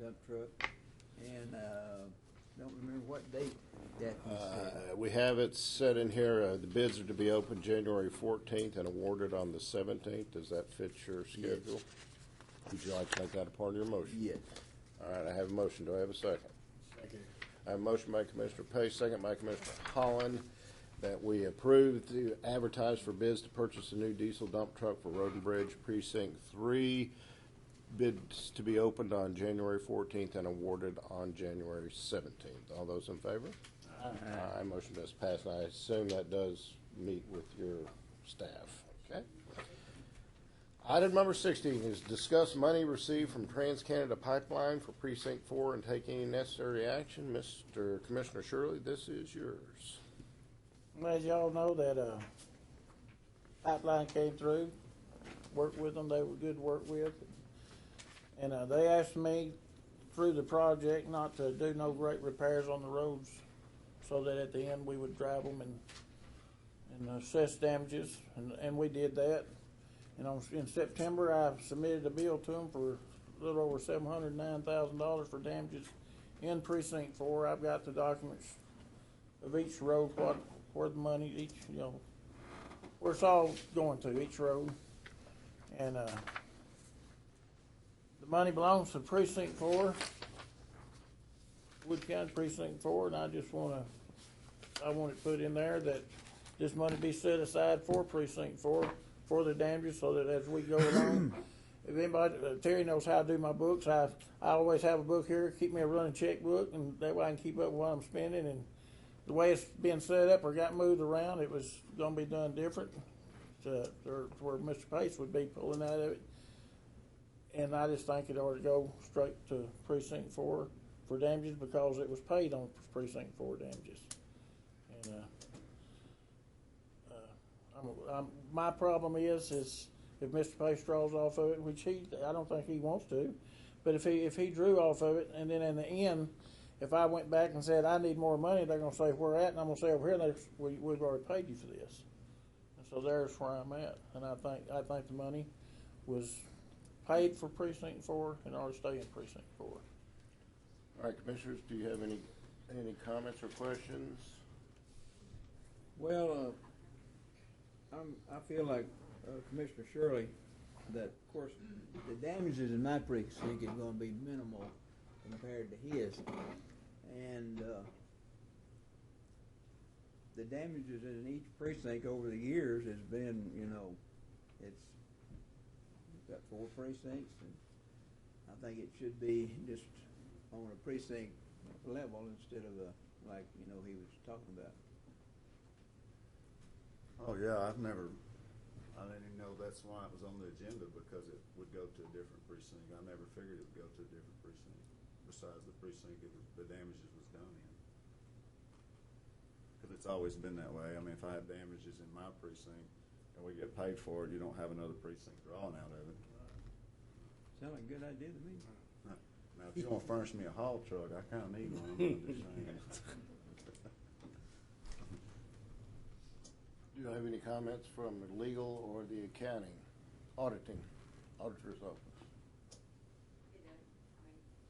dump truck, and don't remember what date that was set. We have it set in here, the bids are to be opened January 14th and awarded on the 17th. Does that fit your schedule? Would you like to make that a part of your motion? Yes. All right, I have a motion. Do I have a second? Second. I have a motion by Commissioner Pace, second by Commissioner Holland, that we approve to advertise for bids to purchase a new diesel dump truck for Road and Bridge Precinct 3. Bids to be opened on January 14th and awarded on January 17th. All those in favor? Aye. Motion does pass, and I assume that does meet with your staff. Okay. Item number 16 is discuss money received from TransCanada Pipeline for Precinct 4 and take any necessary action. Mr. Commissioner Shirley, this is yours. Well, as y'all know, that pipeline came through, worked with them, they were good to work with. And they asked me through the project not to do no great repairs on the roads, so that at the end we would drive them and assess damages, and we did that. And in September, I submitted a bill to them for a little over $709,000 for damages in Precinct 4. I've got the documents of each road, where the money, where it's all going to, each road. And the money belongs to Precinct 4, Wood County Precinct 4, and I want it put in there that this money be set aside for Precinct 4 for the damages, so that as we go along, if anybody, Terry knows how to do my books. I always have a book here, keep me a running checkbook, and that way I can keep up with what I'm spending. And the way it's been set up or got moved around, it was going to be done different to where Mr. Pace would be pulling out of it. And I just think it ought to go straight to Precinct 4 for damages, because it was paid on Precinct 4 damages. And my problem is if Mr. Pace draws off of it, which I don't think he wants to, but if he drew off of it, and then in the end, if I went back and said I need more money, they're going to say where at, and I'm going to say over here, we've already paid you for this. And so there's where I'm at, and I think the money was paid for Precinct 4 and ought to stay in Precinct 4. All right, Commissioners, do you have any comments or questions? Well, I feel like Commissioner Shirley, that of course the damages in my precinct is going to be minimal compared to his, and the damages in each precinct over the years has been, it's got 4 precincts, and I think it should be just on a precinct level instead of like he was talking about. Oh, yeah, I didn't even know that's why it was on the agenda, because it would go to a different precinct. I never figured it would go to a different precinct, besides the precinct the damages was done in. Because it's always been that way. I mean, if I have damages in my precinct and we get paid for it, you don't have another precinct drawing out of it. Sounds like a good idea to me. Now, if you want to furnish me a haul truck, I kind of need one. I'm just saying. Do you have any comments from the legal or the accounting, auditor's office?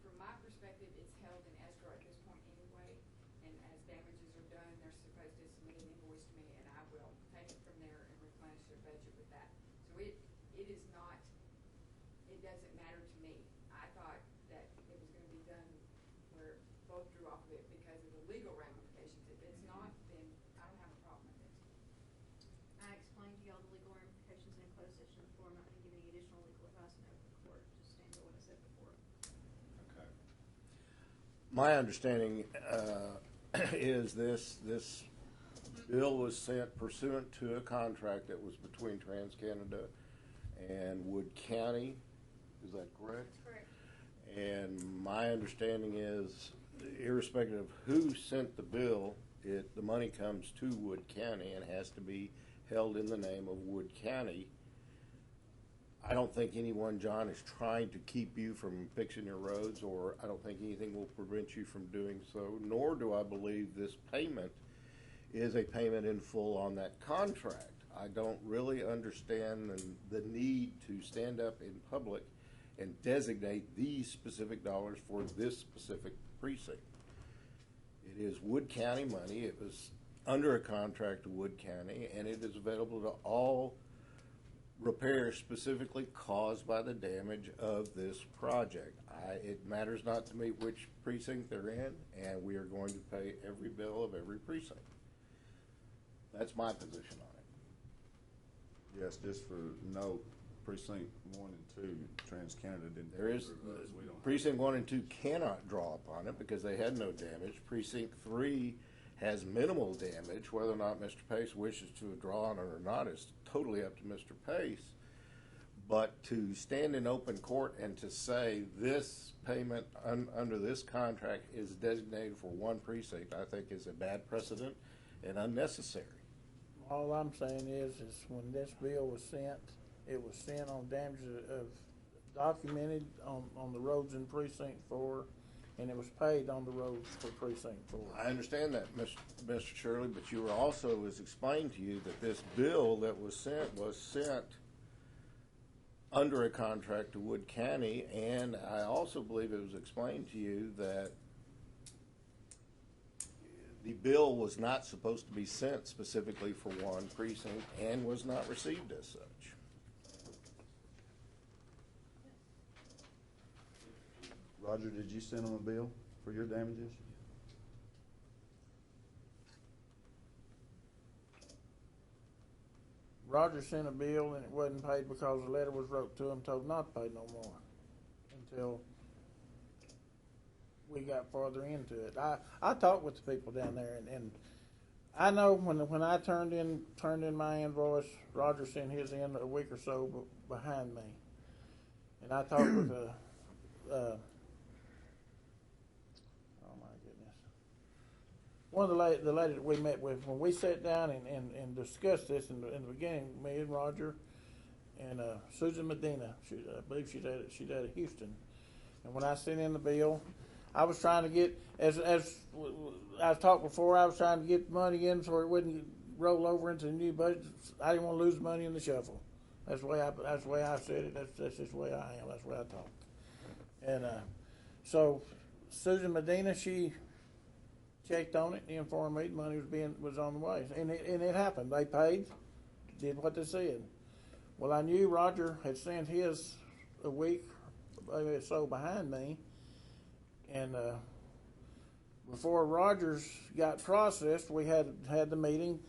From my perspective, it's held in escrow at this point anyway, and as damages are done, they're supposed to submit an invoice to me, and I will take it from there and replenish their budget with that. So it is not, it doesn't matter to me. I thought that it was gonna be done where both drew off of it because of the legal ramifications. If it's not, then I don't have a problem with it. I explained to y'all the legal ramifications in closed session before. I'm not going to give any additional legal advice in open court. Just stand by what I said before. Okay. My understanding is this bill was sent pursuant to a contract that was between TransCanada and Wood County. Is that correct? That's correct. And my understanding is, irrespective of who sent the bill, the money comes to Wood County and has to be held in the name of Wood County. I don't think anyone, John, is trying to keep you from fixing your roads, or I don't think anything will prevent you from doing so, nor do I believe this payment is a payment in full on that contract. I don't really understand the need to stand up in public and designate these specific dollars for this specific precinct. It is Wood County money. It was under a contract to Wood County, and it is available to all repairs specifically caused by the damage of this project. It matters not to me which precinct they're in, and we are going to pay every bill of every precinct. That's my position on it. Yes, just for note, precinct 1 and 2, TransCanada didn't. There is, precinct 1 and 2 cannot draw upon it because they had no damage. Precinct 3 has minimal damage. Whether or not Mr. Pace wishes to draw on it or not is totally up to Mr. Pace. But to stand in open court and to say this payment under this contract is designated for one precinct, I think is a bad precedent and unnecessary. All I'm saying is when this bill was sent, it was sent on damages of documented on the roads in precinct 4, and it was paid on the roads for precinct 4. I understand that, Mr. Shirley, but you were also, it was explained to you that this bill that was sent under a contract to Wood County, and I also believe it was explained to you that the bill was not supposed to be sent specifically for one precinct and was not received as such. Roger, did you send them a bill for your damages? Roger sent a bill and it wasn't paid because a letter was wrote to him told not to pay no more until we got farther into it. I talked with the people down there, and I know when I turned in my invoice, Roger sent his in a week or so behind me, and I talked with oh my goodness, one of the lady that we met with when we sat down and discussed this in the beginning, me and Roger and Susan Medina. I believe she's out of Houston, and when I sent in the bill, I was trying to get, as I've talked before, I was trying to get money in so it wouldn't roll over into the new budget. I didn't want to lose money in the shuffle. That's the way I said it. That's just the way I am. That's the way I talk. And so Susan Medina, she checked on it and informed me the money was on the way, and it happened. They paid did what they said. Well, I knew Roger had sent his a week or so behind me, and before Rogers got processed, we had the meeting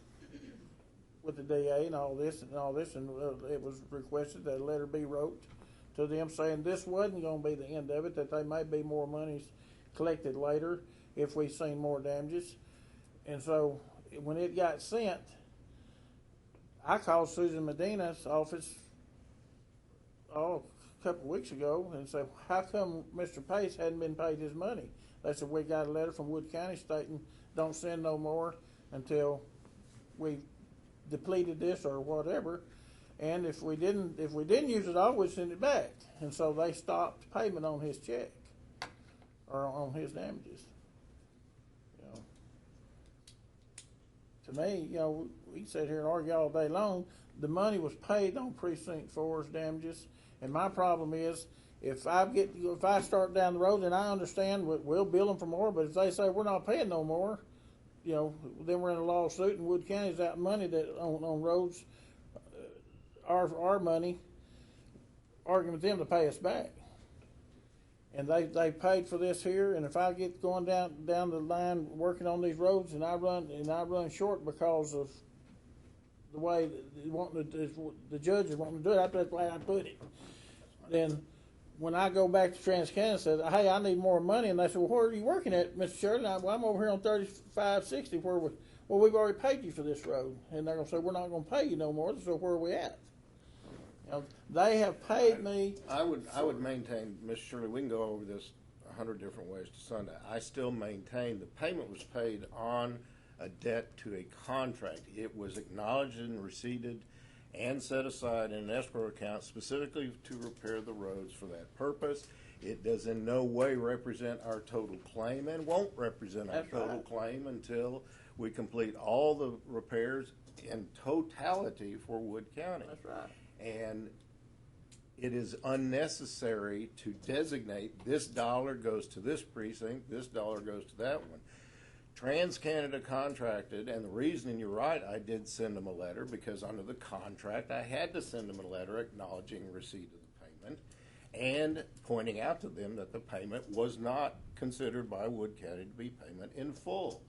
with the DA and all this, and it was requested that a letter be wrote to them saying this wasn't going to be the end of it, that there may be more monies collected later if we seen more damages. And so when it got sent, I called Susan Medina's office a couple of weeks ago and said, how come Mr. Pace hadn't been paid his money? They said, we got a letter from Wood County stating don't send no more until we depleted this or whatever. And if we didn't use it all, we'd send it back. And so they stopped payment on his check or on his damages. To me, we sit here and argue all day long. The money was paid on Precinct 4's damages, and my problem is if I start down the road, and I understand we'll bill them for more, but if they say we're not paying no more, then we're in a lawsuit, and Wood County's out money that on roads, our money, arguing with them to pay us back. And they paid for this here, and if I get going down the line working on these roads, and I run short because of the way the judge is wanting to do it, that's the way I put it. Then when I go back to TransCanada and say, hey, I need more money, and they say, well, where are you working at, Mr. Shirley? Well, I'm over here on 3560, well, we've already paid you for this road, and they're gonna say we're not gonna pay you no more. So where are we at? They have paid me. I would maintain, Ms. Shirley, we can go over this 100 different ways to Sunday. I still maintain the payment was paid on a debt to a contract. It was acknowledged and receipted and set aside in an escrow account specifically to repair the roads for that purpose. It does in no way represent our total claim and won't represent our total claim until we complete all the repairs in totality for Wood County. That's right. And it is unnecessary to designate this dollar goes to this precinct, this dollar goes to that one. TransCanada contracted, and the reason, and you're right, I did send them a letter because under the contract I had to send them a letter acknowledging receipt of the payment and pointing out to them that the payment was not considered by Wood County to be payment in full.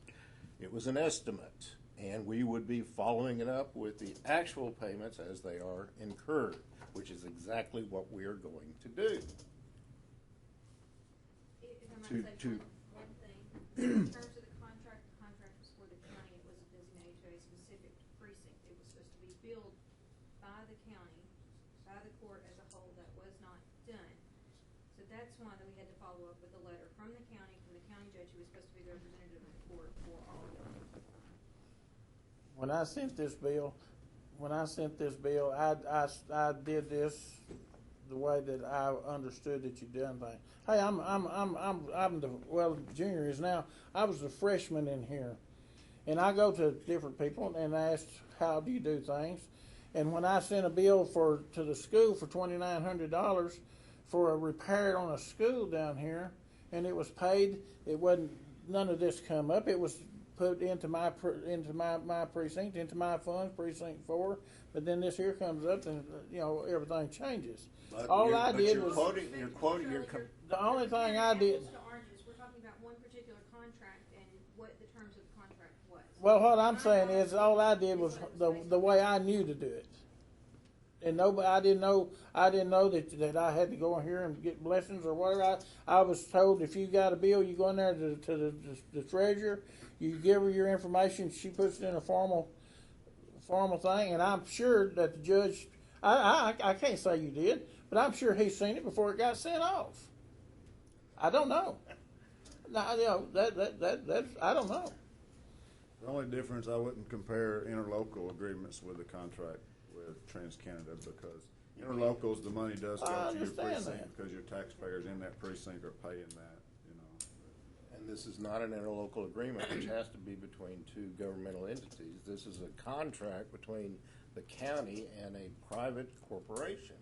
It was an estimate, and we would be following it up with the actual payments as they are incurred, which is exactly what we are going to do. If I might say one thing, in terms of the contract was for the county. It wasn't designated to a specific precinct. It was supposed to be billed by the county, by the court as a whole. That was not done. So that's why that we had to follow up with a letter from the county judge who was supposed to be the representative of the court for all of them. When I sent this bill, I did this the way that I understood that you done things. Hey, I'm the junior is now. I was a freshman in here, and I go to different people and ask how do you do things. And when I sent a bill to the school for $2,900 for a repair on a school down here, and it was paid, it wasn't none of this come up. It was put into my precinct, into my funds, Precinct 4. But then this here comes up, and everything changes. But All I did you're was quoting. the only thing I did. We're talking about one particular contract and what the terms of the contract was. Well, what I'm saying is, all I did was the way I knew to do it, and I didn't know that I had to go in here and get blessings or whatever. I was told if you got a bill, you go in there to the treasurer, you give her your information, she puts it in a formal thing, and I'm sure that the judge. I can't say you did, but I'm sure he's seen it before it got sent off. I don't know. Now, that's I don't know. The only difference, I wouldn't compare interlocal agreements with a contract with TransCanada because interlocals, the money does go to your precinct because your taxpayers in that precinct are paying that, And this is not an interlocal agreement, which has to be between two governmental entities. This is a contract between the county and a private corporation.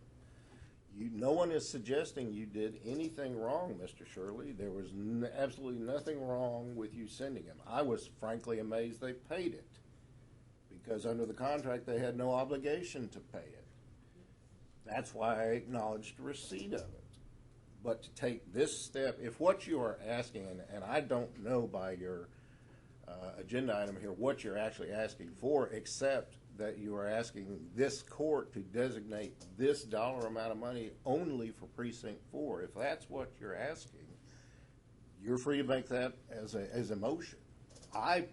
No one is suggesting you did anything wrong, Mr. Shirley. There was absolutely nothing wrong with you sending them. I was frankly amazed they paid it because under the contract, they had no obligation to pay it. That's why I acknowledged receipt of it. But to take this step, if what you are asking, and I don't know by your agenda item here what you're actually asking for, except that you are asking this court to designate this dollar amount of money only for precinct 4. If that's what you're asking, you're free to make that as a motion. I,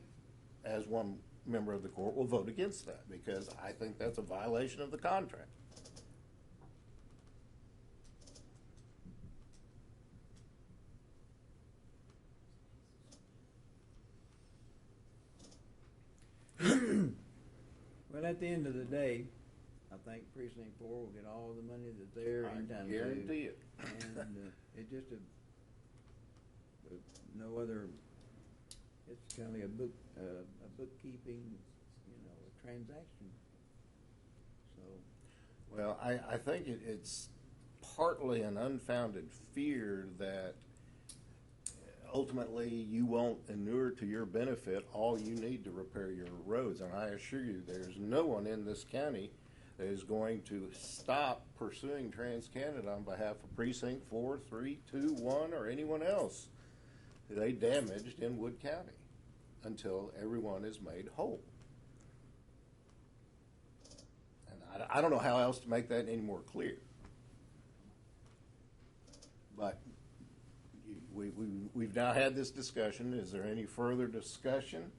as one member of the court, will vote against that because I think that's a violation of the contract. Well, at the end of the day, I think Precinct 4 will get all the money that they're entitled to. Guarantee it. And it's just no other, it's kind of like a bookkeeping, a transaction. So. Well, I think it's partly an unfounded fear that ultimately you won't inure to your benefit all you need to repair your roads. And I assure you, there's no one in this county that is going to stop pursuing TransCanada on behalf of Precinct 4, 3, 2, 1, or anyone else that they damaged in Wood County until everyone is made whole. And I don't know how else to make that any more clear. But we've now had this discussion. Is there any further discussion?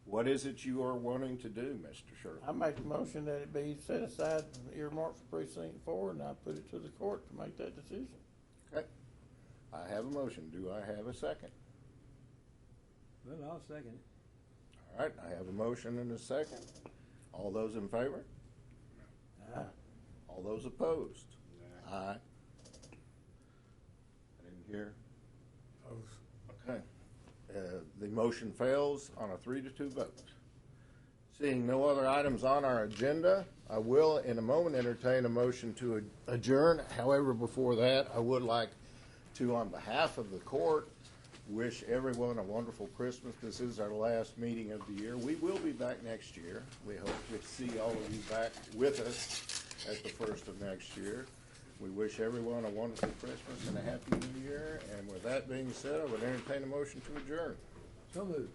What is it you are wanting to do, Mr. Sherman? I make the motion that it be set aside and earmarked for precinct 4, and I put it to the court to make that decision. Okay. I have a motion. Do I have a second? Well, I'll second it. All right. I have a motion and a second. All those in favor? Aye. All those opposed? Aye. I didn't hear. Okay. The motion fails on a 3-2 vote. Seeing no other items on our agenda, I will in a moment entertain a motion to adjourn. However, before that, I would like to, on behalf of the court, wish everyone a wonderful Christmas. This is our last meeting of the year. We will be back next year. We hope to see all of you back with us at the first of next year. We wish everyone a wonderful Christmas and a happy New Year. And with that being said, I would entertain a motion to adjourn. So moved.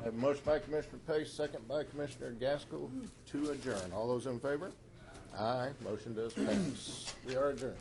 I have a motion by Commissioner Pace, second by Commissioner Gaskell to adjourn. All those in favor? Aye. Motion does pass. We are adjourned.